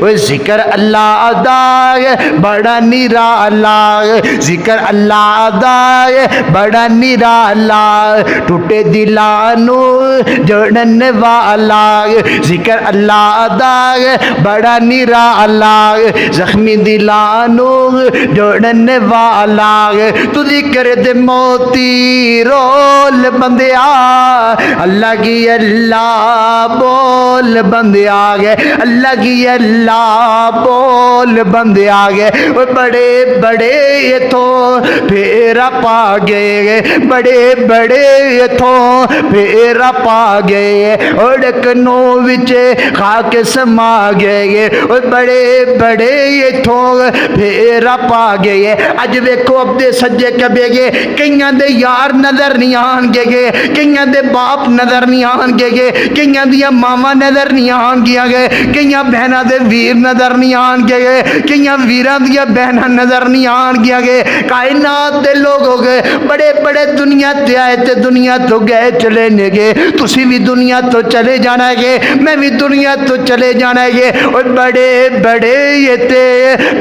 वो जिक्र अल्लाह दा बड़ा निराला, जिक्र अल्लाह दा बड़ा निराला, टूटे दिलां नू जोड़न वाला, जिक्र अल्लाह दा बड़ा निराला, जख्मी दिलां नू जोड़न वाला। तू जिक्र दे मोती रोल बंदिया, अल्लाह की अल्लाह बोल बंदे आ गए, अल्लाह की अल्लाह बोल बंदे आ गए। वो बड़े बड़े इथों फेरा पा गए, बड़े बड़े इथों फेरा पा गए, और कनो विच खाक समा गए। वो बड़े बड़े इथों फेरा पा गए। अज वेखो अपने सज्जे कबे गए, कईयां दे यार नजर नहीं आनगे, कईयां दे बाप नजर नहीं आनगे, कईयां दियां मावां नजर नहीं आनगियां, कईयां बहनां दे वीर नजर नहीं आनगे, कईयां वीरां दियां बहनां नजर नहीं आनगियां। कायनात दे लोग हो गए बड़े बड़े दुनिया ते आए ते दुनिया तो गए चले ने गे। तुसी भी दुनिया तो चले जाना है, मैं भी दुनिया तो चले जाना है। और बड़े बड़े ये ते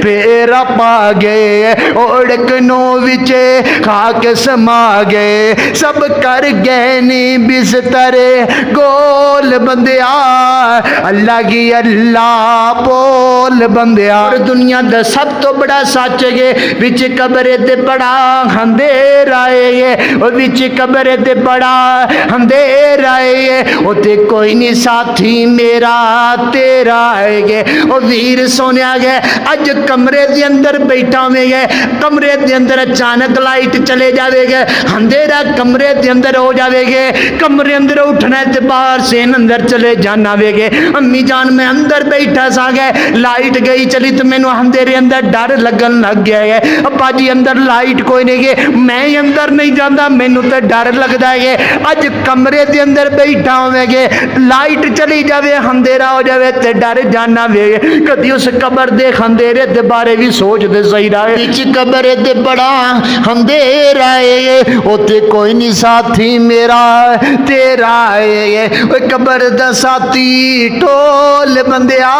फेरा पा गए, और कनो विचे खाक समा गए। सब कर गए नी बिस्तरे गोल बंदिया, अल्लाह की अल्लाह बोल बंदिया। और दुनिया दा सब तो बड़ा सच है, विच कब्र ते बड़ा अंधेरा है, और विच कब्र ते बड़ा अंधेरा है। उते कोई नहीं साथी मेरा तेरा है। ओ वीर सोनिया गए अज कमरे दे अंदर बैठा होवे, कमरे दे अंदर अचानक लाइट चले जाएगा, अंधेरा कमरे दे अंदर हो जाएगा, कमरे अंदर उठना ते बाहर से अंदर चले जाना वेगे। अम्मी जान मैं अंदर बैठा सा गए, लाइट गई चली तो मैनू अंधेरे अंदर डर लगन लग गया है। अब्बा जी अंदर लाइट कोई नहीं गए, मैं अंदर नहीं जाता, मैनू तो डर लगता है। अज कमरे के अंदर बैठा होवे, लाइट चली जाए अंधेरा हो जाए तो डर जाना वे। कभी उस कबर के अंधेरे के बारे भी सोचते सही रहे, बिच कबर ते बड़ा अंधेरा है, उते कोई नहीं साथी मेरा तेरा है। कबर दा साथी टोल बंदिया,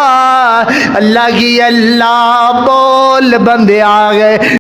अल्लाह की अल्लाह बोल बंदे आ गए।